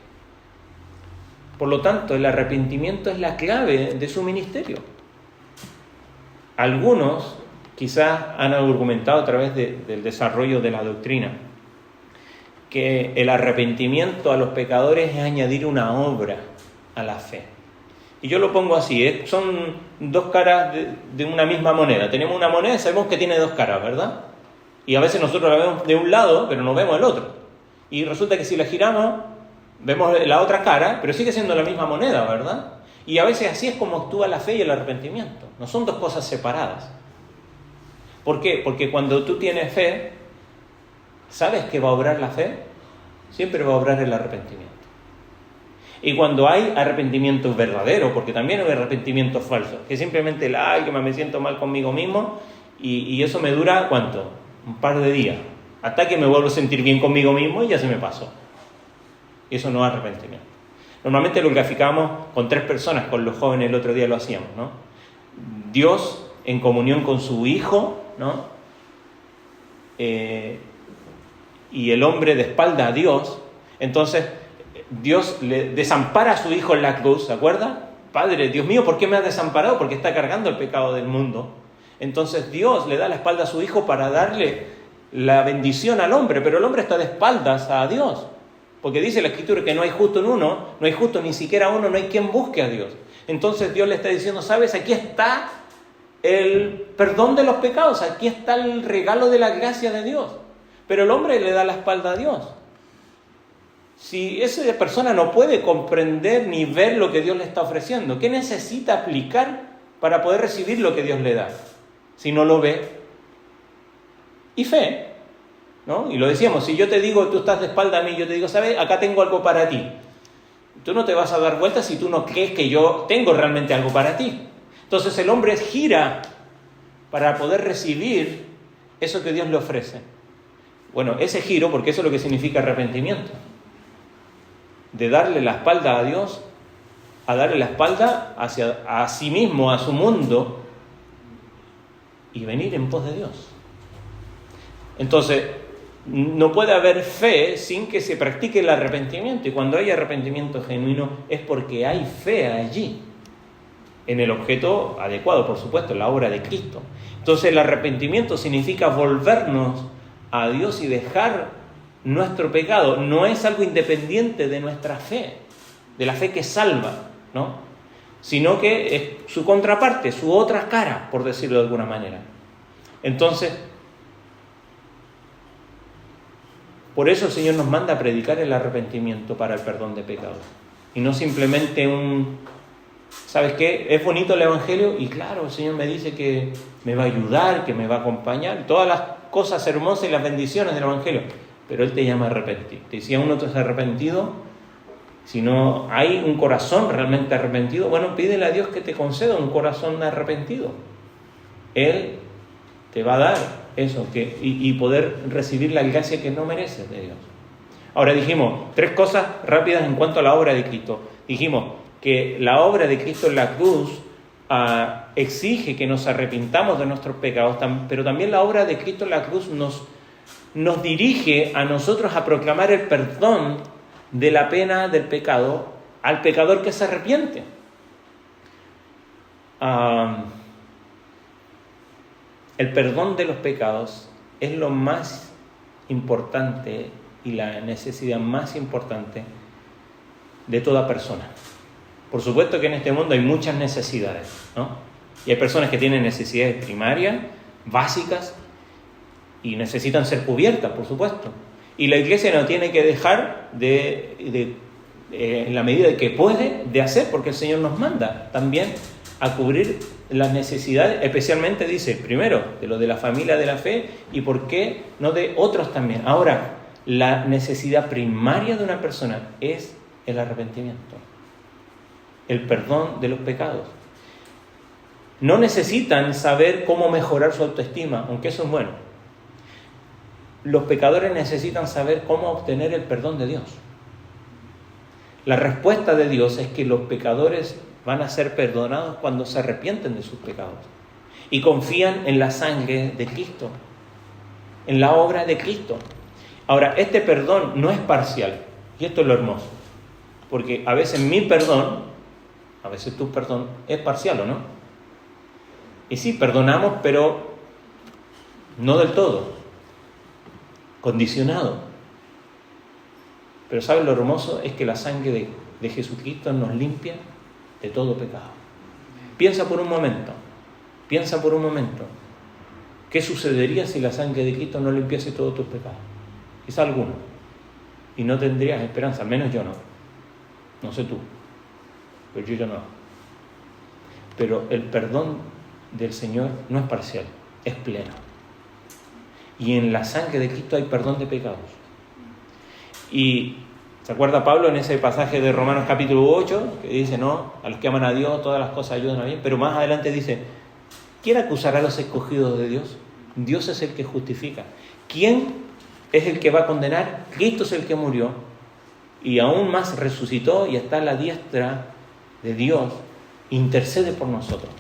Por lo tanto, el arrepentimiento es la clave de su ministerio. Algunos quizás han argumentado a través del desarrollo de la doctrina que el arrepentimiento a los pecadores es añadir una obra a la fe. Y yo lo pongo así, son 2 caras de una misma moneda. Tenemos una moneda y sabemos que tiene 2 caras, ¿verdad? Y a veces nosotros la vemos de un lado, pero no vemos el otro. Y resulta que si la giramos, Vemos la otra cara, pero sigue siendo la misma moneda, ¿verdad? Y a veces así es como actúa la fe y el arrepentimiento. No son dos cosas separadas. ¿Por qué? Porque cuando tú tienes fe, ¿sabes que va a obrar la fe? Siempre va a obrar el arrepentimiento. Y cuando hay arrepentimiento verdadero, porque también hay arrepentimiento falso, que simplemente que me siento mal conmigo mismo, y eso me dura, ¿cuánto? Un par de días, hasta que me vuelvo a sentir bien conmigo mismo y ya se me pasó. Eso no es arrepentimiento. Normalmente lo graficamos con 3 personas, con los jóvenes el otro día lo hacíamos, ¿no? Dios en comunión con su Hijo, ¿no? Y el hombre de espalda a Dios. Entonces Dios le desampara a su Hijo en la cruz, ¿se acuerda? Padre, Dios mío, ¿por qué me has desamparado? Porque está cargando el pecado del mundo. Entonces Dios le da la espalda a su Hijo para darle la bendición al hombre, pero el hombre está de espaldas a Dios. Porque dice la Escritura que no hay justo en uno, no hay justo ni siquiera uno, no hay quien busque a Dios. Entonces Dios le está diciendo, ¿sabes? Aquí está el perdón de los pecados, aquí está el regalo de la gracia de Dios. Pero el hombre le da la espalda a Dios. Si esa persona no puede comprender ni ver lo que Dios le está ofreciendo, ¿qué necesita aplicar para poder recibir lo que Dios le da? Si no lo ve. Y fe, ¿no? Y lo decíamos, si yo te digo, tú estás de espalda a mí, yo te digo, ¿sabes? Acá tengo algo para ti. Tú no te vas a dar vueltas si tú no crees que yo tengo realmente algo para ti. Entonces el hombre gira para poder recibir eso que Dios le ofrece. Bueno, ese giro, porque eso es lo que significa arrepentimiento. De darle la espalda a Dios, a darle la espalda a sí mismo, a su mundo, y venir en pos de Dios. Entonces, no puede haber fe sin que se practique el arrepentimiento. Y cuando hay arrepentimiento genuino es porque hay fe allí, en el objeto adecuado, por supuesto, en la obra de Cristo. Entonces el arrepentimiento significa volvernos a Dios y dejar nuestro pecado. No es algo independiente de nuestra fe, de la fe que salva, ¿no? Sino que es su contraparte, su otra cara, por decirlo de alguna manera. Entonces, por eso el Señor nos manda a predicar el arrepentimiento para el perdón de pecados. Y no simplemente ¿sabes qué? Es bonito el Evangelio y claro, el Señor me dice que me va a ayudar, que me va a acompañar, todas las cosas hermosas y las bendiciones del Evangelio. Pero Él te llama a arrepentirte. Y si aún no te has arrepentido, si no hay un corazón realmente arrepentido, bueno, pídele a Dios que te conceda un corazón arrepentido. Él te va a dar eso y poder recibir la gracia que no mereces de Dios. Ahora dijimos 3 cosas rápidas en cuanto a la obra de Cristo. Dijimos que la obra de Cristo en la cruz exige que nos arrepintamos de nuestros pecados, pero también la obra de Cristo en la cruz nos dirige a nosotros a proclamar el perdón de la pena del pecado al pecador que se arrepiente. El perdón de los pecados es lo más importante y la necesidad más importante de toda persona. Por supuesto que en este mundo hay muchas necesidades, ¿no? Y hay personas que tienen necesidades primarias, básicas, y necesitan ser cubiertas, por supuesto. Y la Iglesia no tiene que dejar en la medida de que puede, de hacer, porque el Señor nos manda también a cubrir las necesidades, especialmente dice, primero, de lo de la familia de la fe, y por qué no de otros también. Ahora, la necesidad primaria de una persona es el arrepentimiento, el perdón de los pecados. No necesitan saber cómo mejorar su autoestima, aunque eso es bueno. Los pecadores necesitan saber cómo obtener el perdón de Dios. La respuesta de Dios es que los pecadores van a ser perdonados cuando se arrepienten de sus pecados y confían en la sangre de Cristo, en la obra de Cristo. Ahora, este perdón no es parcial, y esto es lo hermoso, porque a veces mi perdón, a veces tu perdón es parcial, ¿o no? Y sí, perdonamos, pero no del todo, condicionado. Pero ¿sabes lo hermoso? Es que la sangre de Jesucristo nos limpia de todo pecado. Piensa por un momento, ¿qué sucedería si la sangre de Cristo no limpiase todos tus pecados? Quizá alguno, y no tendrías esperanza, al menos yo no. No sé tú, pero yo no. Pero el perdón del Señor no es parcial, es pleno. Y en la sangre de Cristo hay perdón de pecados. Y ¿se acuerda Pablo en ese pasaje de Romanos capítulo 8? Que dice, no, a los que aman a Dios todas las cosas ayudan a bien. Pero más adelante dice, ¿quién acusará a los escogidos de Dios? Dios es el que justifica. ¿Quién es el que va a condenar? Cristo es el que murió y aún más resucitó y está a la diestra de Dios, intercede por nosotros.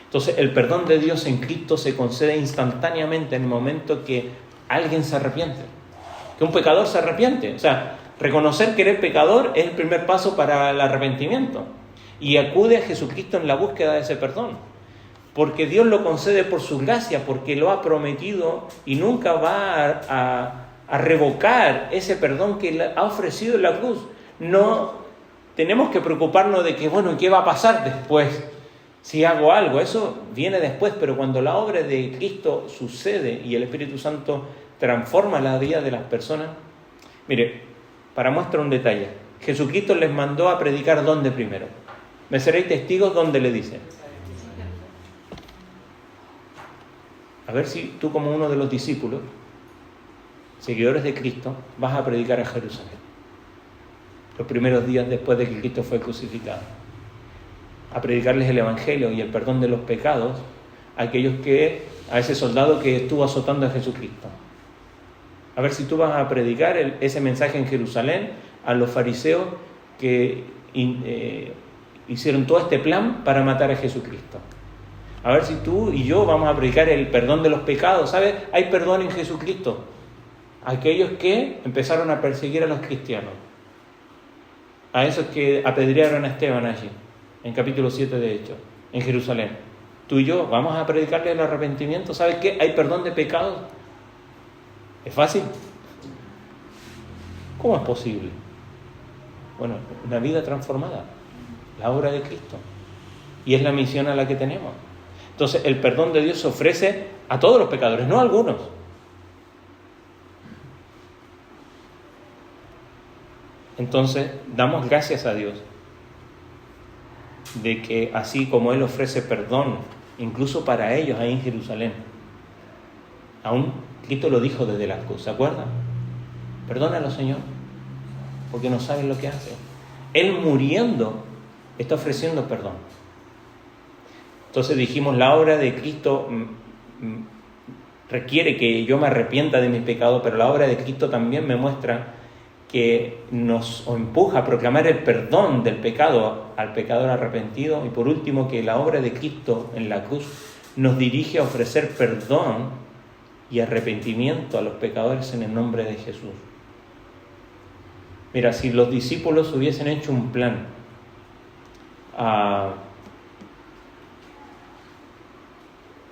Entonces el perdón de Dios en Cristo se concede instantáneamente en el momento que alguien se arrepiente, que un pecador se arrepiente. O sea, reconocer que eres pecador es el primer paso para el arrepentimiento y acude a Jesucristo en la búsqueda de ese perdón, porque Dios lo concede por su gracia, porque lo ha prometido y nunca va a revocar ese perdón que le ha ofrecido en la cruz. No tenemos que preocuparnos de que, bueno, ¿qué va a pasar después si hago algo? Eso viene después, pero cuando la obra de Cristo sucede y el Espíritu Santo transforma la vida de las personas. Mire, para muestra un detalle, Jesucristo les mandó a predicar ¿dónde primero? Me seréis testigos, ¿dónde le dice? A ver si tú, como uno de los discípulos, seguidores de Cristo, vas a predicar a Jerusalén los primeros días después de que Cristo fue crucificado, a predicarles el Evangelio y el perdón de los pecados a ese soldado que estuvo azotando a Jesucristo. A ver si tú vas a predicar ese mensaje en Jerusalén a los fariseos que hicieron todo este plan para matar a Jesucristo. A ver si tú y yo vamos a predicar el perdón de los pecados. ¿Sabes? Hay perdón en Jesucristo. Aquellos que empezaron a perseguir a los cristianos, a esos que apedrearon a Esteban allí, en capítulo 7 de Hechos, en Jerusalén. Tú y yo vamos a predicarle el arrepentimiento. ¿Sabes qué? Hay perdón de pecados. ¿Es fácil? ¿Cómo es posible? Bueno, una vida transformada, la obra de Cristo. Y es la misión a la que tenemos. Entonces, el perdón de Dios se ofrece a todos los pecadores, no a algunos. Entonces, damos gracias a Dios de que así como Él ofrece perdón, incluso para ellos ahí en Jerusalén, aún Cristo lo dijo desde la cruz, ¿se acuerdan? Perdónalo, Señor, porque no saben lo que hacen. Él muriendo está ofreciendo perdón. Entonces dijimos, la obra de Cristo requiere que yo me arrepienta de mis pecados, pero la obra de Cristo también me muestra que nos empuja a proclamar el perdón del pecado al pecador arrepentido. Y por último, que la obra de Cristo en la cruz nos dirige a ofrecer perdón y arrepentimiento a los pecadores en el nombre de Jesús. Mira, si los discípulos hubiesen hecho un plan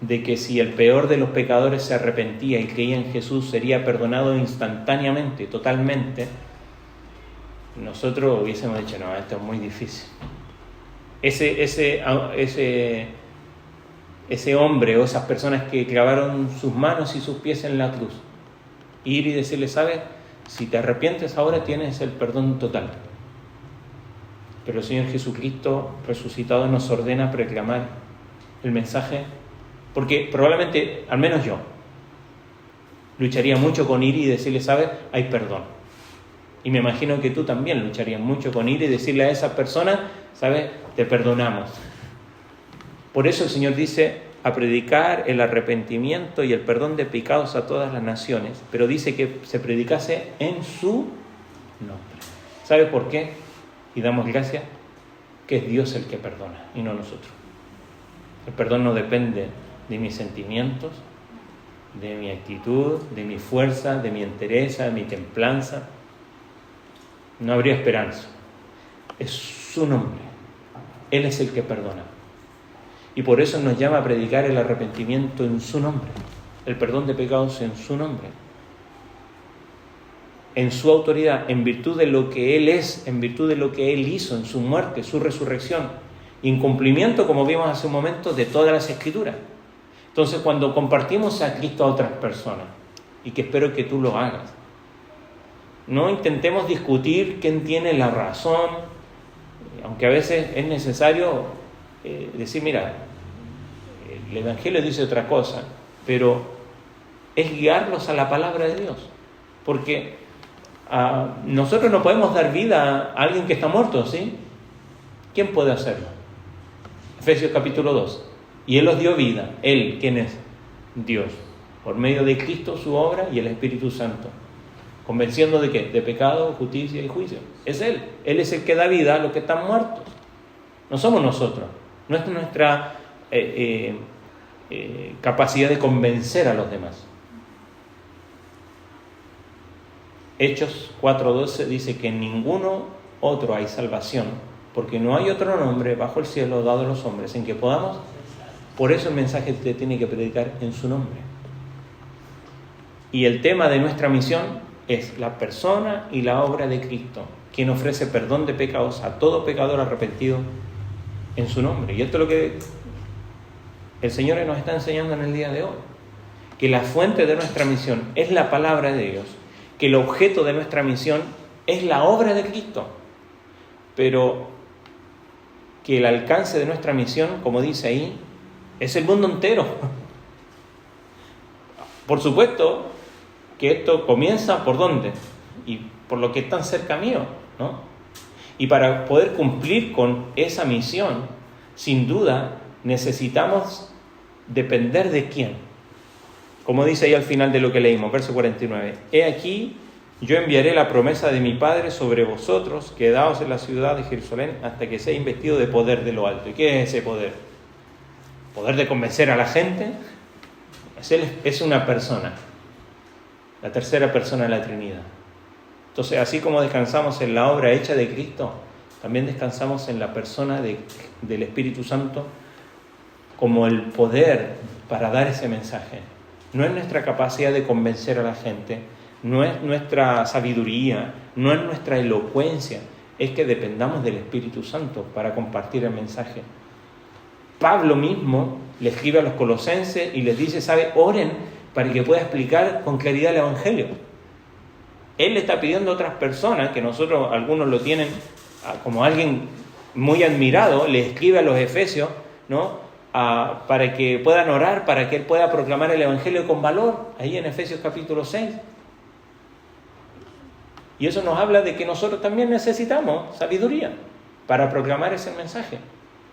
de que si el peor de los pecadores se arrepentía y creía en Jesús, sería perdonado instantáneamente, totalmente, nosotros hubiésemos dicho, no, esto es muy difícil. Ese hombre o esas personas que clavaron sus manos y sus pies en la cruz, ir y decirle, ¿sabes? Si te arrepientes ahora tienes el perdón total. Pero el Señor Jesucristo resucitado nos ordena proclamar el mensaje, porque probablemente, al menos yo, lucharía mucho con ir y decirle, ¿sabes? Hay perdón. Y me imagino que tú también lucharías mucho con ir y decirle a esas personas, ¿sabes? Te perdonamos. Por eso el Señor dice a predicar el arrepentimiento y el perdón de pecados a todas las naciones, pero dice que se predicase en su nombre. ¿Sabe por qué? Y damos gracias, que es Dios el que perdona y no nosotros. El perdón no depende de mis sentimientos, de mi actitud, de mi fuerza, de mi entereza, de mi templanza. No habría esperanza. Es su nombre. Él es el que perdona. Y por eso nos llama a predicar el arrepentimiento en su nombre, el perdón de pecados en su nombre, en su autoridad, en virtud de lo que Él es, en virtud de lo que Él hizo en su muerte, su resurrección, y en cumplimiento, como vimos hace un momento, de todas las Escrituras. Entonces, cuando compartimos a Cristo a otras personas, y que espero que tú lo hagas, No intentemos discutir quién tiene la razón, aunque a veces es necesario decir, mira, el Evangelio dice otra cosa, pero es guiarlos a la palabra de Dios, porque nosotros no podemos dar vida a alguien que está muerto, ¿sí? ¿Quién puede hacerlo? Efesios capítulo 2. Y Él os dio vida. Él, ¿quién es? Dios. Por medio de Cristo, su obra y el Espíritu Santo. ¿Convenciendo de qué? De pecado, justicia y juicio. Es Él. Él es el que da vida a los que están muertos. No somos nosotros. No es nuestra capacidad de convencer a los demás. Hechos 4:12 dice que en ninguno otro hay salvación, porque no hay otro nombre bajo el cielo dado a los hombres en que podamos. Por eso el mensaje te tiene que predicar en su nombre. Y el tema de nuestra misión es la persona y la obra de Cristo, quien ofrece perdón de pecados a todo pecador arrepentido en su nombre. Y esto es lo que el Señor nos está enseñando en el día de hoy, que la fuente de nuestra misión es la palabra de Dios, que el objeto de nuestra misión es la obra de Cristo, pero que el alcance de nuestra misión, como dice ahí, es el mundo entero. Por supuesto que esto comienza ¿por dónde? Y por lo que están cerca mío, ¿no? Y para poder cumplir con esa misión, sin duda, necesitamos depender de quién. Como dice ahí al final de lo que leímos, verso 49. He aquí, yo enviaré la promesa de mi Padre sobre vosotros, quedaos en la ciudad de Jerusalén hasta que sea investido de poder de lo alto. ¿Y qué es ese poder? ¿Poder de convencer a la gente? Es una persona, la tercera persona de la Trinidad. Entonces, así como descansamos en la obra hecha de Cristo, también descansamos en la persona del Espíritu Santo como el poder para dar ese mensaje. No es nuestra capacidad de convencer a la gente, no es nuestra sabiduría, no es nuestra elocuencia, es que dependamos del Espíritu Santo para compartir el mensaje. Pablo mismo le escribe a los colosenses y les dice, oren para que pueda explicar con claridad el Evangelio. Él le está pidiendo a otras personas, que nosotros, algunos lo tienen como alguien muy admirado, le escribe a los efesios, ¿no? Para que puedan orar, para que él pueda proclamar el Evangelio con valor, ahí en Efesios capítulo 6. Y eso nos habla de que nosotros también necesitamos sabiduría para proclamar ese mensaje.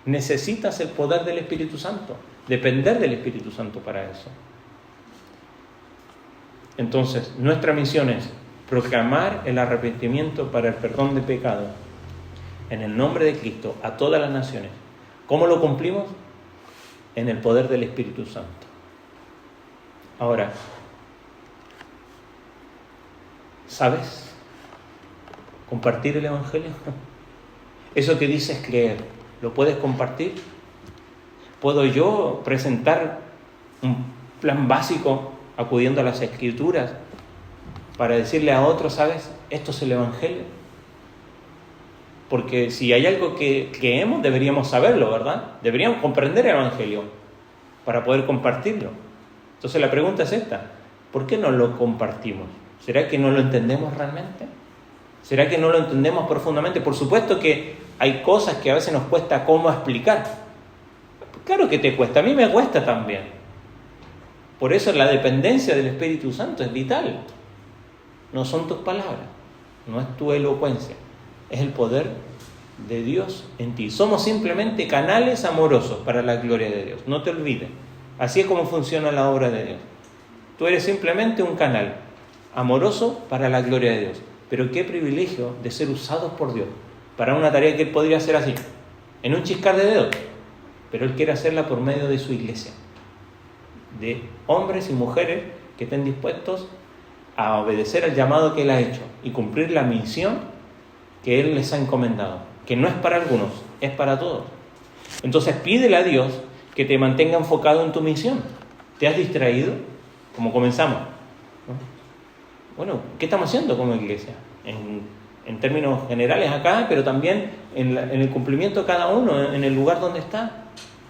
Necesitas el poder del Espíritu Santo, depender del Espíritu Santo para eso. Entonces, nuestra misión es proclamar el arrepentimiento para el perdón de pecados en el nombre de Cristo a todas las naciones. ¿Cómo lo cumplimos? En el poder del Espíritu Santo. Ahora, ¿sabes compartir el Evangelio? Eso que dices creer, ¿lo puedes compartir? ¿Puedo yo presentar un plan básico acudiendo a las Escrituras para decirle a otros, ¿sabes? Esto es el Evangelio. Porque si hay algo que creemos, deberíamos saberlo, ¿verdad? Deberíamos comprender el Evangelio para poder compartirlo. Entonces la pregunta es esta: ¿por qué no lo compartimos? ¿Será que no lo entendemos realmente? ¿Será que no lo entendemos profundamente? Por supuesto que hay cosas que a veces nos cuesta cómo explicar. Claro que te cuesta, a mí me cuesta también. Por eso la dependencia del Espíritu Santo es vital. No son tus palabras, no es tu elocuencia, es el poder de Dios en ti. Somos simplemente canales amorosos para la gloria de Dios, no te olvides. Así es como funciona la obra de Dios. Tú eres simplemente un canal amoroso para la gloria de Dios. Pero qué privilegio de ser usados por Dios para una tarea que Él podría hacer así, en un chiscar de dedos. Pero Él quiere hacerla por medio de su iglesia, de hombres y mujeres que estén dispuestos a obedecer al llamado que Él ha hecho y cumplir la misión que Él les ha encomendado, que no es para algunos, es para todos. Entonces pídele a Dios que te mantenga enfocado en tu misión. ¿Te has distraído? Como comenzamos, ¿no? Bueno, ¿qué estamos haciendo como iglesia? En términos generales acá, pero también en el cumplimiento de cada uno, en el lugar donde está.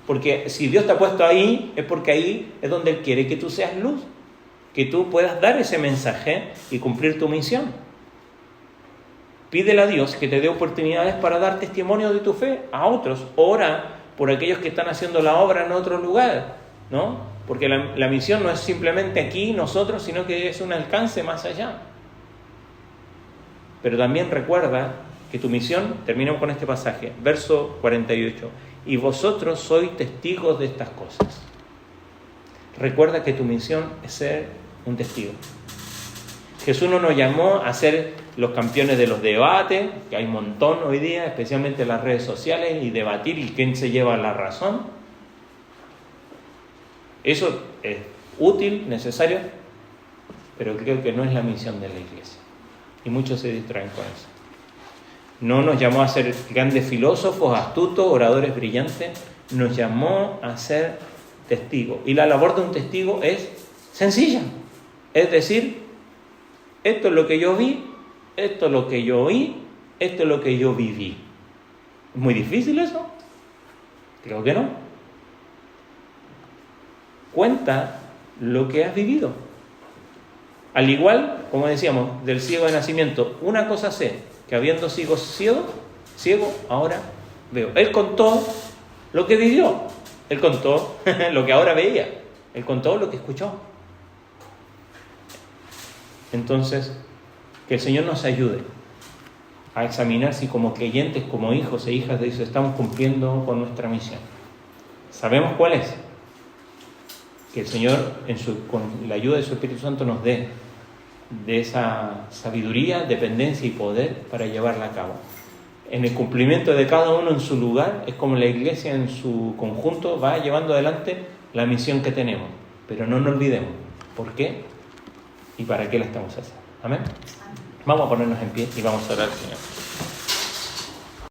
Porque si Dios te ha puesto ahí, es porque ahí es donde Él quiere que tú seas luz, que tú puedas dar ese mensaje y cumplir tu misión. Pídele a Dios que te dé oportunidades para dar testimonio de tu fe a otros. Ora por aquellos que están haciendo la obra en otro lugar, ¿no? Porque la misión no es simplemente aquí, nosotros, sino que es un alcance más allá. Pero también recuerda que tu misión, terminamos con este pasaje, verso 48, y vosotros sois testigos de estas cosas. Recuerda que tu misión es ser un testigo. Jesús no nos llamó a ser los campeones de los debates, que hay un montón hoy día, especialmente en las redes sociales, y debatir y quién se lleva la razón. Eso es útil, necesario, pero creo que no es la misión de la iglesia. Y muchos se distraen con eso. No nos llamó a ser grandes filósofos, astutos, oradores brillantes. Nos llamó a ser testigos. Y la labor de un testigo es sencilla. Es decir, esto es lo que yo vi, esto es lo que yo oí, esto es lo que yo viví. ¿Es muy difícil eso? Creo que no. Cuenta lo que has vivido. Al igual, como decíamos, del ciego de nacimiento, una cosa sé, que habiendo sido ciego, ahora veo. Él contó lo que vivió, él contó lo que ahora veía, él contó lo que escuchó. Entonces, que el Señor nos ayude a examinar si como creyentes, como hijos e hijas de Dios, estamos cumpliendo con nuestra misión. ¿Sabemos cuál es? Que el Señor, con la ayuda de su Espíritu Santo, nos dé de esa sabiduría, dependencia y poder para llevarla a cabo. En el cumplimiento de cada uno en su lugar, es como la iglesia en su conjunto va llevando adelante la misión que tenemos. Pero no nos olvidemos por qué y para qué la estamos haciendo. Amén. Vamos a ponernos en pie y vamos a orar al Señor.